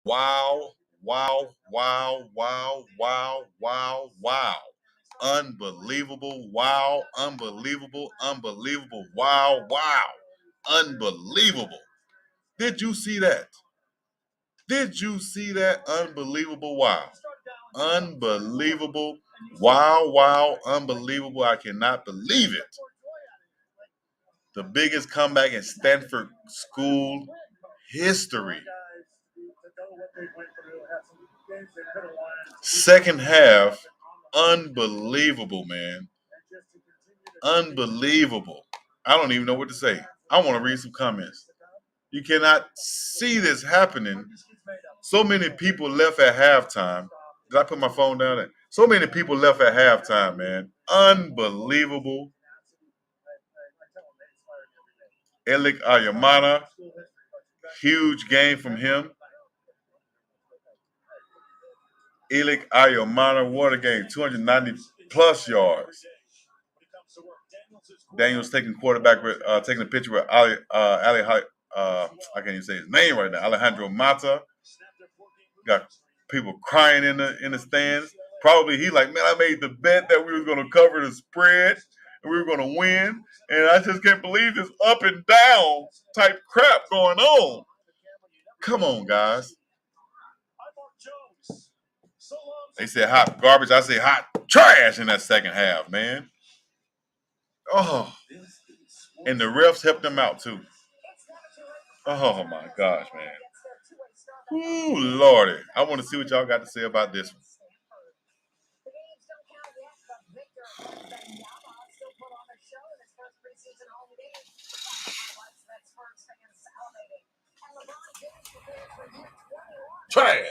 Wow, wow, wow, wow, wow, wow, wow. Unbelievable. Wow, unbelievable, unbelievable. Wow, wow. Unbelievable. Did you see that? Did you see that? Unbelievable. Wow. Unbelievable. Wow, wow, unbelievable. I cannot believe it. The biggest comeback in Stanford school history. Second half, unbelievable, man. Unbelievable. I don't even know what to say. I want to read some comments. You cannot see this happening. So many people left at halftime. Did I put my phone down there? So many people left at halftime, man. Unbelievable. Elik Ayamana, huge game from him. Elik Ayamana, what a game, 290 plus yards. Daniel's taking quarterback with taking a picture with I can't even say his name right now. Alejandro Mata. Got people crying in the stands. Probably he like, man, I made the bet that we were going to cover the spread and we were going to win, and I just can't believe this up and down type crap going on. Come on, guys. They said hot garbage. I say hot trash in that second half, man. Oh, and the refs helped them out too. Oh my gosh, man. Ooh, Lordy. I want to see what y'all got to say about this one. Trash.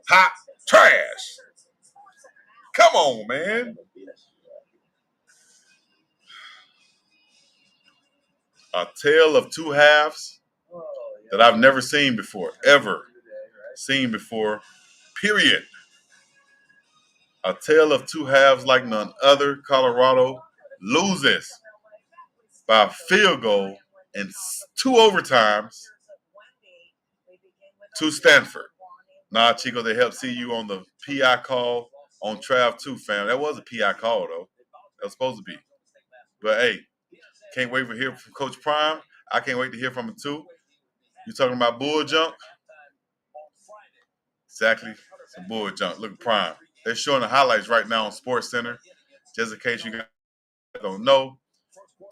Hot trash. Come on, man. A tale of two halves that I've never seen before, ever seen before, period. A tale of two halves like none other. Colorado loses by a field goal and two overtimes to Stanford. Nah, Chico, they helped see you on the PI call on Trav 2, fam. That was a PI call, though. That was supposed to be. But hey, can't wait to hear from Coach Prime. I can't wait to hear from him, too. You talking about bull junk? Exactly. Some bull junk. Look at Prime. They're showing the highlights right now on Sports Center. Just in case you guys don't know.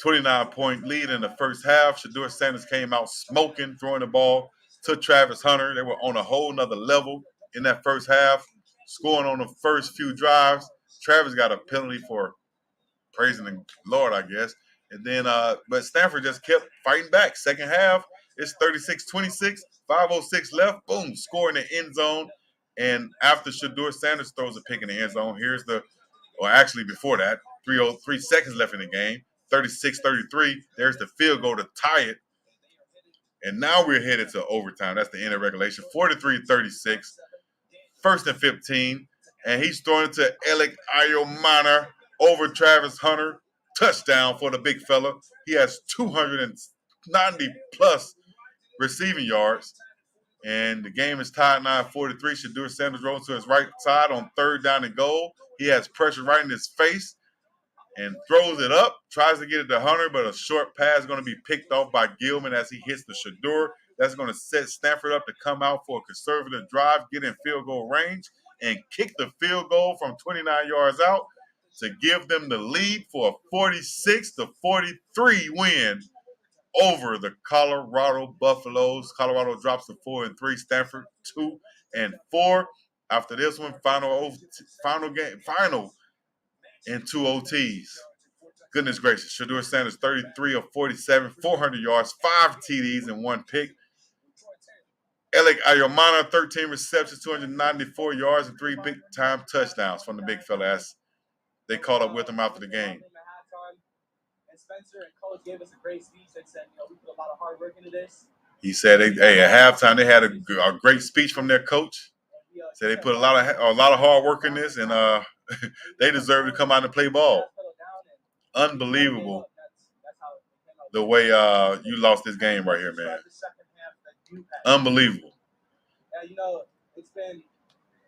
29-point lead in the first half. Shedeur Sanders came out smoking, throwing the ball to Travis Hunter. They were on a whole nother level in that first half, scoring on the first few drives. Travis got a penalty for praising the Lord, I guess. And then, but Stanford just kept fighting back. Second half, it's 36-26, 5:06 left. Boom, score in the end zone. And after Shedeur Sanders throws a pick in the end zone, or actually before that, 3:03 seconds left in the game. 36-33. There's the field goal to tie it. And now we're headed to overtime. That's the end of regulation. 43-36. First and 15. And he's throwing it to Elik Ayomana over Travis Hunter. Touchdown for the big fella. He has 290 plus receiving yards. And the game is tied 9-43. Shedeur Sanders rolls to his right side on third down and goal. He has pressure right in his face and throws it up, tries to get it to Hunter, but a short pass is going to be picked off by Gilman as he hits the Shedeur. That's going to set Stanford up to come out for a conservative drive, get in field goal range, and kick the field goal from 29 yards out to give them the lead for a 46-43 win over the Colorado Buffaloes. Colorado drops to 4-3, Stanford 2-4. After this one, final in two OTs. Goodness gracious. Shedeur Sanders, 33 of 47, 400 yards, 5 TDs, and 1 pick. Elik Ayomana, 13 receptions, 294 yards, and 3 big-time touchdowns from the big fella as they caught up with him after the game. Spencer and Coach gave us a great speech that said, we put a lot of hard work into this. He said, at halftime, they had a great speech from their coach. Said they put a lot of hard work in this, and they deserve to come out and play ball. Unbelievable the way you lost this game right here, man. Unbelievable. Yeah, it's been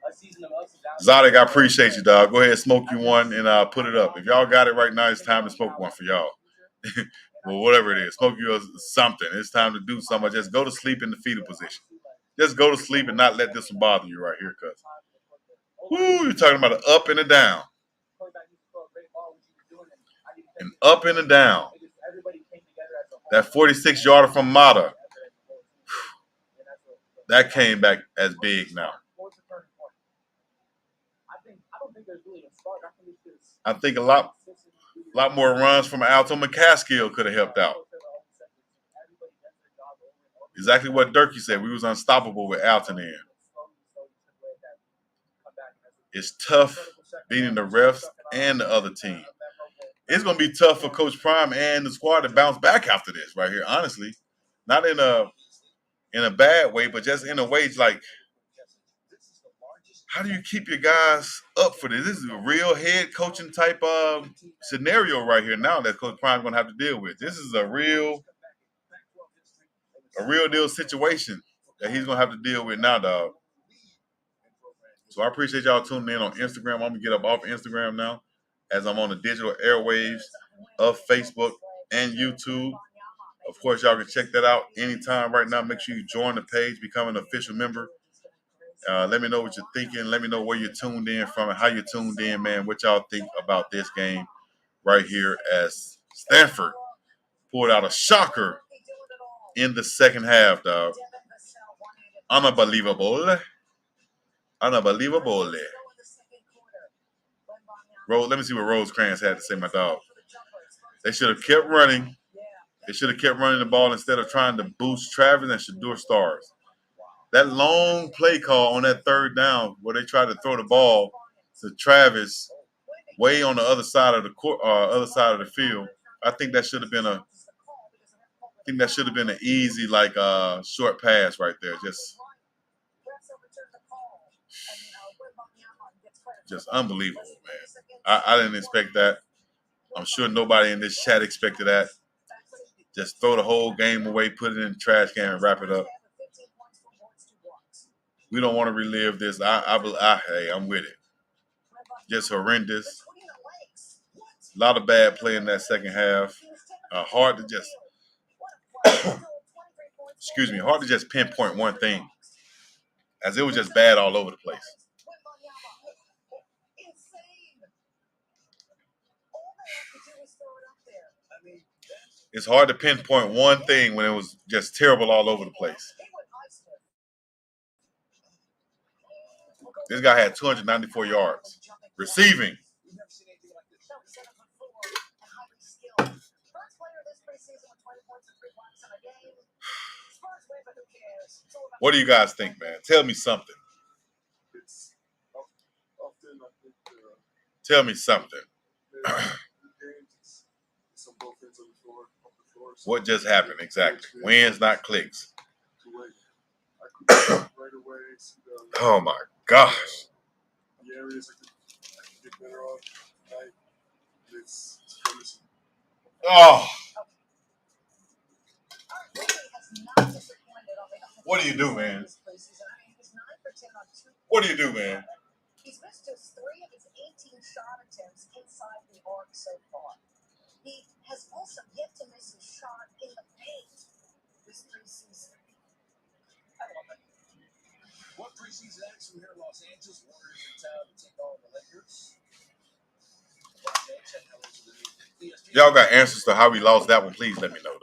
a season of ups and downs. Zodek, I appreciate you, dog. Go ahead, smoke you one, and put it up. If y'all got it right now, it's time to smoke one for y'all. Well, whatever it is, smoke you something. It's time to do something. Just go to sleep in the fetal position. Just go to sleep and not let this one bother you right here, cuz. Woo, you're talking about an up and a down. An up and a down. That 46-yarder from Mata. That came back as big now. I think a lot more runs from Alto McCaskill could have helped out. Exactly what Durkee said. We was unstoppable with Alton in. It's tough beating the refs and the other team. It's going to be tough for Coach Prime and the squad to bounce back after this right here, honestly. Not in a bad way, but just in a way like, how do you keep your guys up for this? This is a real head coaching type of scenario right here now that Coach Prime's going to have to deal with. This is a real deal situation that he's going to have to deal with now, dog. So I appreciate y'all tuning in on Instagram. I'm going to get up off Instagram now as I'm on the digital airwaves of Facebook and YouTube. Of course, y'all can check that out anytime right now. Make sure you join the page, become an official member. Let me know what you're thinking. Let me know where you're tuned in from and how you're tuned in, man. What y'all think about this game right here as Stanford pulled out a shocker in the second half, dog. Unbelievable. Unbelievable. Let me see what Rosecrans had to say, my dog. They should have kept running. They should have kept running the ball instead of trying to boost Travis and Shedeur Stars. That long play call on that third down where they tried to throw the ball to Travis way on the other side of the court, other side of the field. I think that should have been an easy, like, short pass right there. Just unbelievable, man. I didn't expect that. I'm sure nobody in this chat expected that. Just throw the whole game away, put it in the trash can, and wrap it up. We don't want to relive this. Hey, I'm with it. Just horrendous. A lot of bad play in that second half. Hard to just pinpoint one thing, as it was just bad all over the place. It's hard to pinpoint one thing when it was just terrible all over the place. This guy had 294 yards. Receiving. What do you guys think, man? Tell me something. Tell me something. What just happened exactly? Wins, not clicks. Oh my gosh. Oh. What do you do, man? What do you do, man? He's missed just 3 of his 18 shot attempts inside the arc so far. He has also yet to miss a shot in the paint this preseason. I love it. What preseason action here in Los Angeles? Warriors in town to take on the Lakers. Y'all got answers to how we lost that one? Please let me know, dog.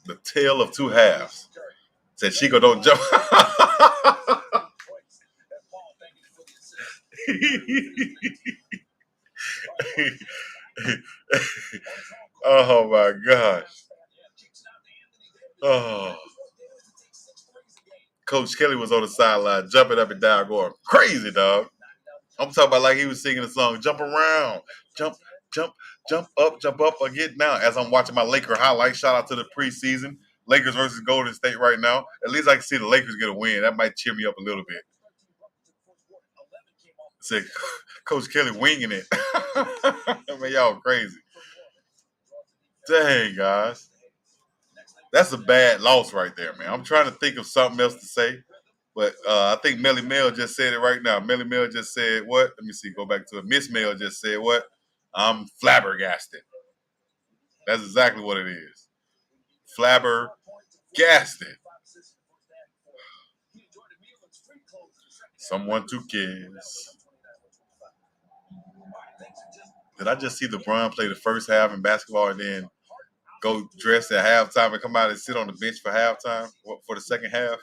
The tale of two halves. Said Chico don't jump. Oh my gosh. Oh. Coach Kelly was on the sideline jumping up and down, going crazy, dog. I'm talking about like he was singing the song, jump around, jump, jump, jump up again now. As I'm watching my Laker highlights, shout out to the preseason. Lakers versus Golden State right now. At least I can see the Lakers get a win. That might cheer me up a little bit. Say, Coach Kelly winging it. I mean, y'all crazy. Dang, guys. That's a bad loss right there, man. I'm trying to think of something else to say, but I think Melly Mel just said it right now. Melly Mel just said what? Let me see. Go back to it. Miss Mel just said what? I'm flabbergasted. That's exactly what it is. Flabbergasted. Someone took kids. Did I just see LeBron play the first half in basketball and then go dress at halftime and come out and sit on the bench for halftime for the second half?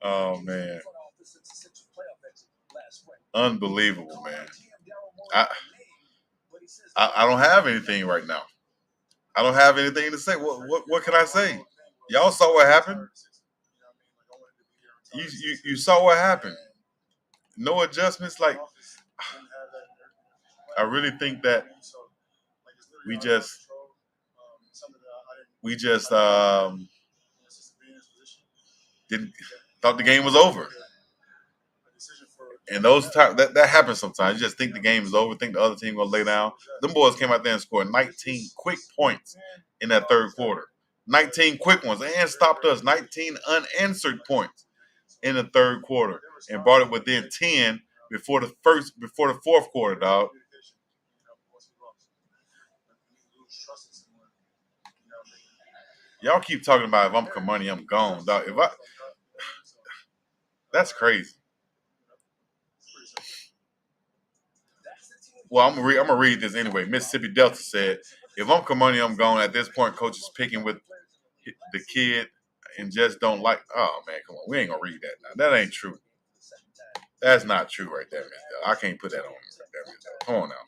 Oh man, unbelievable, man. I don't have anything right now. I don't have anything to say. What can I say? Y'all saw what happened. You saw what happened. No adjustments. Like I really think that we just didn't thought the game was over. And those times that happens sometimes. You just think the game is over, think the other team gonna lay down. Them boys came out there and scored 19 quick points in that third quarter. 19 quick ones and stopped us. 19 unanswered points in the third quarter and brought it within 10 before the fourth quarter, dog. Y'all keep talking about if I'm Kamani, I'm gone, dog. That's crazy. Well, I'm gonna read this anyway. Mississippi Delta said, "If I'm Kamani, I'm gone. At this point, coach is picking with the kid and just don't like." Oh man, come on, we ain't gonna read that now. That ain't true. That's not true right there, Miss Delta. I can't put that on you right there, Miss Delta. Come on now.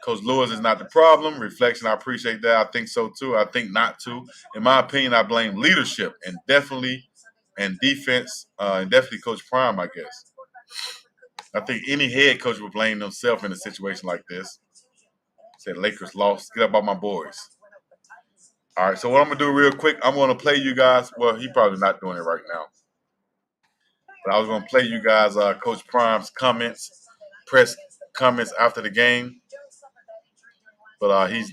Coach Lewis is not the problem. Reflection, I appreciate that. I think so too. I think not too. In my opinion, I blame leadership and defense and definitely Coach Prime, I guess. I think any head coach would blame themselves in a situation like this. Said Lakers lost. Get up on my boys. All right, so what I'm going to do real quick, I'm going to play you guys. Well, he probably not doing it right now. But I was going to play you guys Coach Prime's press comments after the game. But he's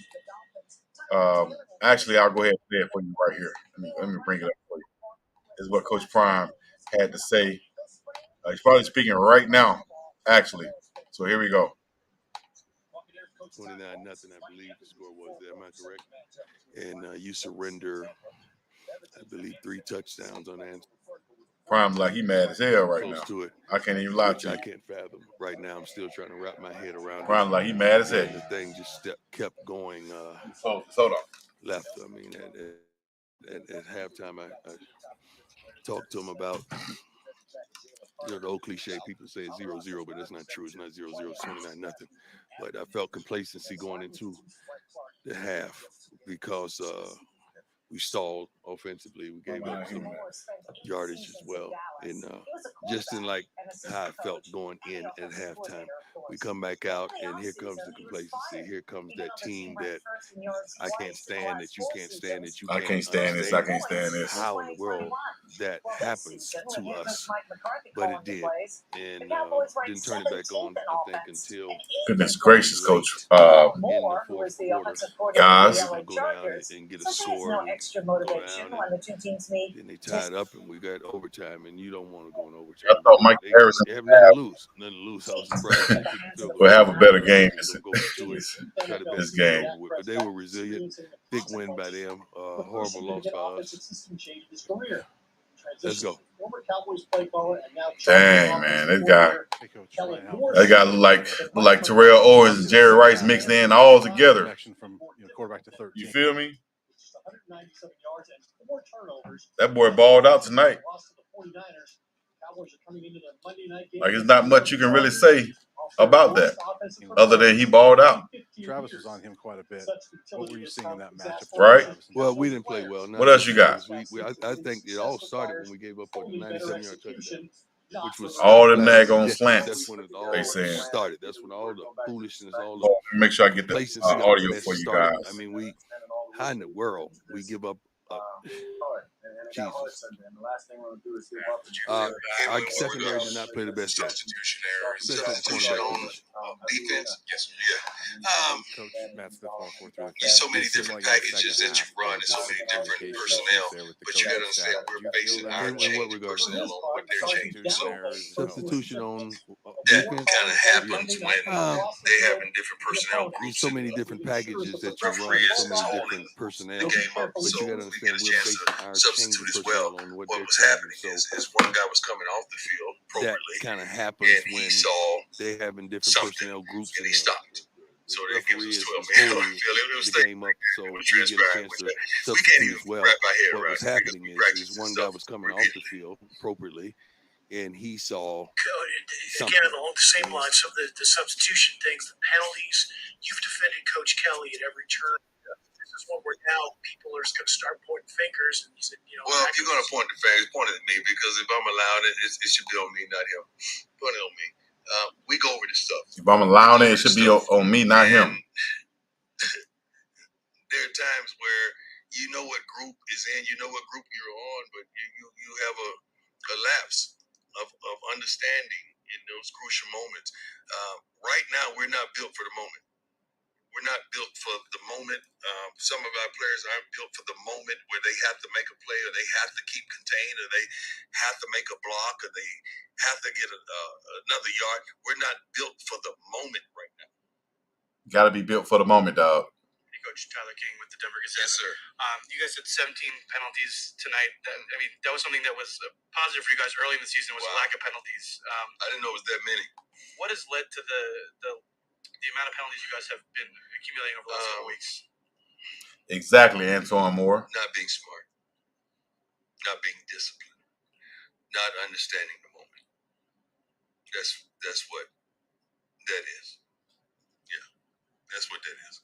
actually, I'll go ahead and play it for you right here. Let me bring it up for you. This is what Coach Prime had to say. He's probably speaking right now, actually. So here we go. 29-0, I believe the score was there. Am I correct? And you surrender, I believe, 3 touchdowns unanswered. Prime's like he mad as hell right Close now. to it. I can't even lie to you. I can't fathom right now. I'm still trying to wrap my head around Prime's like he mad as hell. And the thing just kept going Hold on. left. I mean, at halftime, I talked to him about, the old cliche, people say it's 0-0, but that's not true. It's not 0-0, it's 29-0. But I felt complacency going into the half because we stalled offensively. We gave up some yardage as well. And just in like how I felt going in at halftime, we come back out and here comes the complacency. Here comes that team that I can't stand, that you can't stand, that you can't stand this. I can't stand this. How in the world that happens to us? But it did. And didn't turn it back on, I think, until goodness gracious, Coach. in the fourth quarter. Guys. Go down and get a score. Go down and they tied up and we got overtime, and you don't want to go in overtime. I thought Mike Harris They have nothing to lose. Nothing to lose. I was surprised. will have a better game this game. But they were resilient. Big win by them. Horrible loss by us. Let's go. Dang, man, that guy look like Terrell Owens and Jerry Rice mixed in all together. You feel me? That boy balled out tonight. Like, it's not much you can really say about that, other than he balled out. Travis was on him quite a bit. What were you seeing in that matchup? Right. Well, we didn't play well. What else you got? I think it all started when we gave up a 97-yard touchdown, which was all them daggone slants. That's when it all saying started. That's when all the foolishness, all the make sure I get the audio for you guys. I mean, how in the world we give up Jesus. And the last thing we're gonna do is give up. Our secondary did not play the best game, Substitution errors. especially at the cornerback position. Defense. Yes, sir. Coach Matt Smith going for through the There's so many It seemed different like in the packages second that you half, run there and so was many some different communication personnel. issues there with the But you got to coaching understand staff. we're Did you basing feel our that? In what change regard? personnel on what they're changing. Substitution So errors. Substitution on that defense. kind of happens when they having different personnel There's groups. so and many different packages that you run, referee and so is many holding different personnel. the game up. But So you got to we get understand, a we're chance basing to our change substitute of as well. personnel on what What they're was changing. happening So is one guy was coming off the field that appropriately, kind of happens and he when saw they having different something, personnel groups, and and he stopped. So the that gives referee us is 12 man holding It was the game up, so it was we get a transpiring chance with to that. We can't substitute even as well. wrap our head What around was it because happening we is practice this one guy stuff was coming off the repeatedly. field appropriately, and he saw Again, along the same lines of the substitution things, the penalties. You've defended Coach Kelly at every turn. This is what we're now. People are going to start pointing fingers, and he said, Well, if you're going to point the fingers, point it at me because if I'm allowed it, it should be on me, not him. Point it on me. We go over this stuff. If I'm allowing it, it should be on me, not him. There are times where you know what group is in, you know what group you're on, but you have a lapse of understanding in those crucial moments. Right now, we're not built for the moment. We're not built for the moment. Some of our players aren't built for the moment where they have to make a play or they have to keep contained or they have to make a block or they have to get another yard. We're not built for the moment right now. Got to be built for the moment, dog. Coach Tyler King with the Denver Gazette. Yes, sir. You guys had 17 penalties tonight. That was something that was positive for you guys early in the season was a lack of penalties. I didn't know it was that many. What has led to the amount of penalties you guys have been accumulating over the last couple weeks? Exactly, Antoine Moore. Not being smart, not being disciplined, not understanding the moment. That's what that is. Yeah, that's what that is.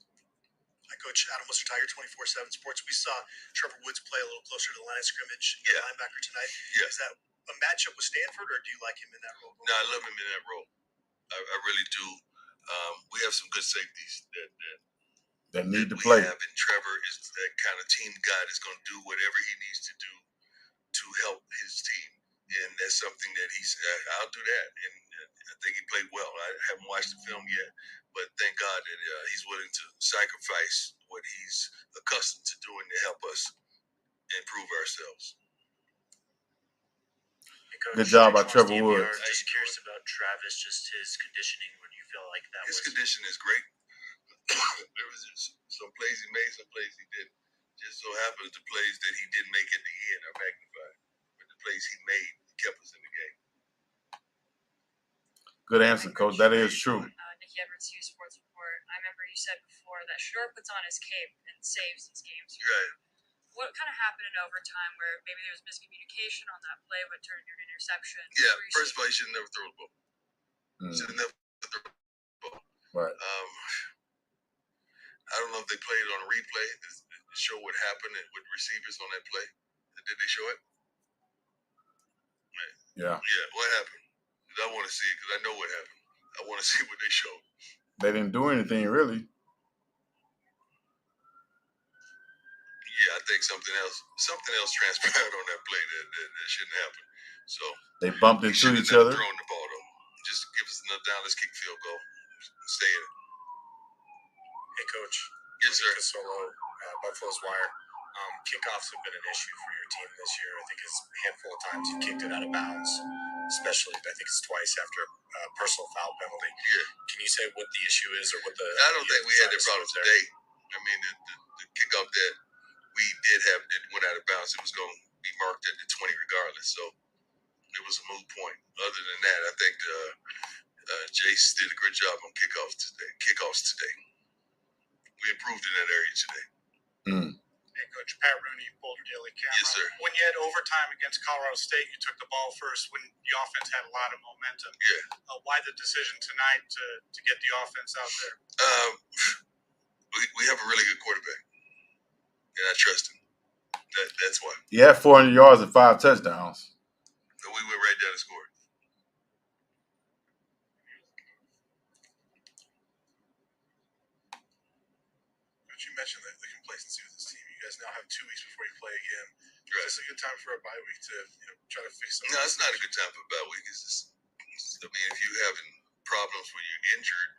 Coach Adam Lister, Tiger 24/7 Sports. We saw Trevor Woods play a little closer to the line of scrimmage, linebacker tonight. Yeah. Is that a matchup with Stanford, or do you like him in that role? No, I love him in that role. I really do. We have some good safeties That need to we play. have, and Trevor is that kind of team guy that's going to do whatever he needs to do to help his team, and that's something that I'll do that, and I think he played well. I haven't watched the film yet, but thank God that he's willing to sacrifice what he's accustomed to doing to help us improve ourselves. Good job by Trevor Woods. Just curious about Travis, just his conditioning. When you feel like that His condition is great. There was some plays he made, some plays he didn't. Just so happens the plays that he didn't make at the end are magnified, but the plays he made kept us in the game. Good answer, Coach. That is true. Nikki Edwards, Hughes Sports Report. I remember you said before that Shore puts on his cape and saves these games. Right. What kind of happened in overtime where maybe there was miscommunication on that play but turned into an interception? Yeah, first of all, you should never throw the ball. Should never throw the ball. Right. I don't know if they played it on a replay to show what happened with receivers on that play. Did they show it? Yeah. Yeah, what happened? I want to see it because I know what happened. I want to see what they showed. They didn't do anything, really. Yeah, I think something else transpired on that play that shouldn't happen. So they bumped into each other. Throwing the ball though, just give us enough down. Let's kick field goal. Stay in it. Hey, Coach. Yes, sir. Solo, Buffalo's Wire. Kickoffs have been an issue for your team this year. I think it's a handful of times you kicked it out of bounds, especially I think it's twice after a personal foul penalty. Yeah. Can you say what the issue is or what the? I don't think we had that problem today. I mean, the kickoff that we did have that went out of bounds, it was going to be marked at the 20 regardless. So it was a moot point. Other than that, I think Jace did a great job on kickoffs today. We improved in that area today. Hey, Coach, Pat Rooney, Boulder Daily Camera. Yes, sir. When you had overtime against Colorado State, you took the ball first when the offense had a lot of momentum. Yeah. Why the decision tonight to get the offense out there? We have a really good quarterback, and I trust him. That's why. He had 400 yards and 5 touchdowns. And we went right down and scored. But you mentioned the complacency with this team. You guys now have 2 weeks before you play again. Right. Is this a good time for a bye week to try to fix something? No, it's not a good time for a bye week. If you're having problems when you're injured,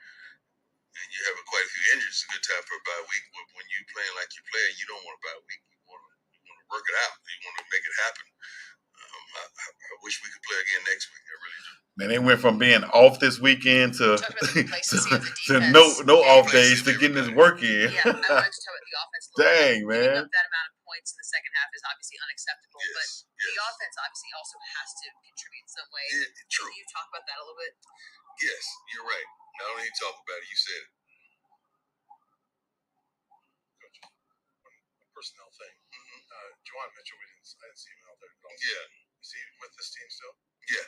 and you have quite a few injuries, it's a good time for a bye week. But when you're playing like you play, you don't want a bye week. You want to work it out. You want to make it happen. I wish we could play again next week. I really do. Man, they went from being off this weekend to no off days to getting this work in. Yeah, I wanted to talk about the offense a little Dang, bit. man. Giving up that amount of points in the second half is obviously unacceptable, Yes, but the yes. offense obviously also has to contribute in some way. Yeah, true. Can you talk about that a little bit? Yes, you're right. I don't need to talk about it. You said it. Coach, one personnel thing. Juwan Mitchell, I didn't see him out there at all. Yeah. Is he with this team still? Yeah.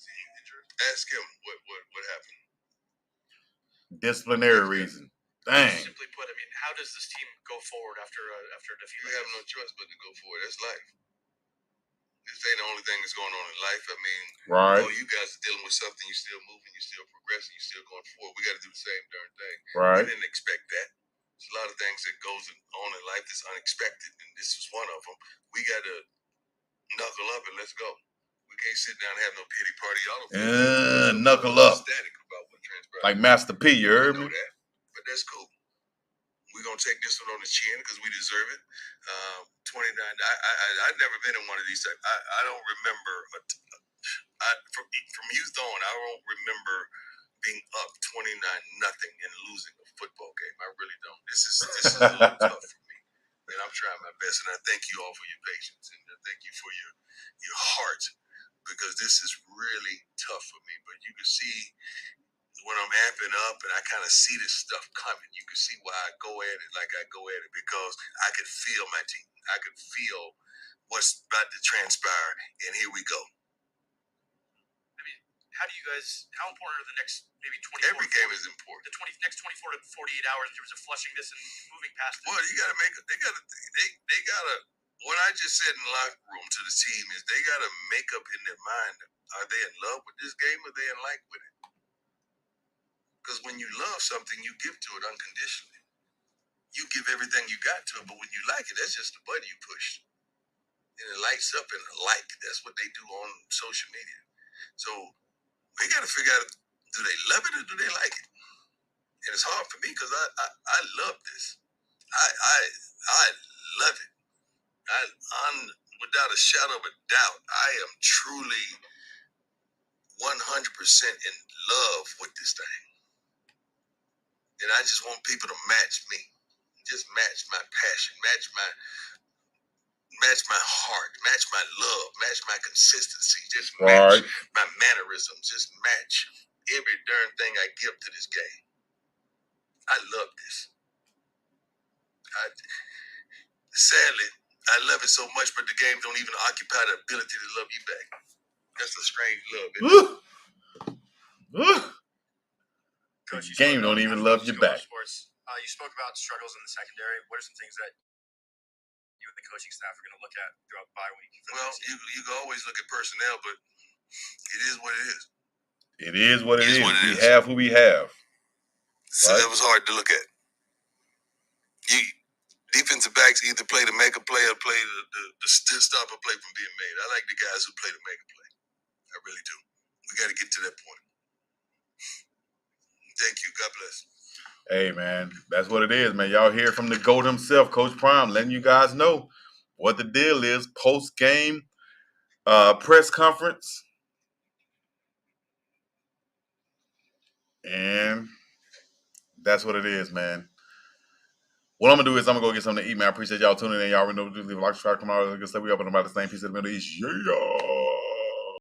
Is he injured? Ask him what happened. Disciplinary reason. Dang. Simply put, I mean, how does this team go forward after a defeat? We have no choice but to go forward. That's life. This ain't the only thing that's going on in life. I mean, Right. you guys are dealing with something. You're still moving. You're still progressing. You're still going forward. We got to do the same darn thing. Right. We didn't expect that. There's a lot of things that goes on in life that's unexpected, and this is one of them. We got to knuckle up and let's go. We can't sit down and have no pity party. Y'all don't knuckle up. Ecstatic about what transpired. Like Master P, you heard me? I know that, but that's cool. We're going to take this one on the chin because we deserve it. 29. I've never been in one of these. I don't remember. From youth on, I don't remember being up 29-0 and losing a football game. I really don't. This is a little tough for me. And I'm trying my best. And I thank you all for your patience. And I thank you for your heart, because this is really tough for me. But you can see when I'm amping up and I kind of see this stuff coming, you can see why I go at it like I go at it, because I could feel my team. I could feel what's about to transpire, and here we go. I mean, how important are the next maybe 24? Every game is important. The next 24 to 48 hours in terms of flushing this and moving past it. Well, you got to they got to, what I just said in the locker room to the team is they got to make up in their mind, are they in love with this game or are they in like with it? Because when you love something, you give to it unconditionally. You give everything you got to it, but when you like it, that's just the button you push. And it lights up in a like. That's what they do on social media. So we got to figure out, do they love it or do they like it? And it's hard for me because I love this. I love it. Without a shadow of a doubt, I am truly 100% in love with this thing. And I just want people to match me. Just match my passion, match my heart, match my love, match my consistency, just match my mannerisms, just match every darn thing I give to this game. I love this. Sadly, I love it so much, but the game don't even occupy the ability to love you back. That's a strange love, isn't it? Coach, you game don't even love you back. Sports. You spoke about struggles in the secondary. What are some things that you and the coaching staff are going to look at throughout the bye week? Well, you can always look at personnel, but it is what it is. It is what it is. We have who we have. So that was hard to look at. Defensive backs either play to make a play or play to stop a play from being made. I like the guys who play to make a play. I really do. We got to get to that point. Thank you. God bless. Hey, man, that's what it is, man. Y'all hear from the GOAT himself, Coach Prime, letting you guys know what the deal is. Post-game press conference. And that's what it is, man. What I'm going to do is I'm going to go get something to eat, man. I appreciate y'all tuning in. Y'all already know to leave a like, subscribe, come out, good stuff. We up and about the same piece of the Middle East. Yeah.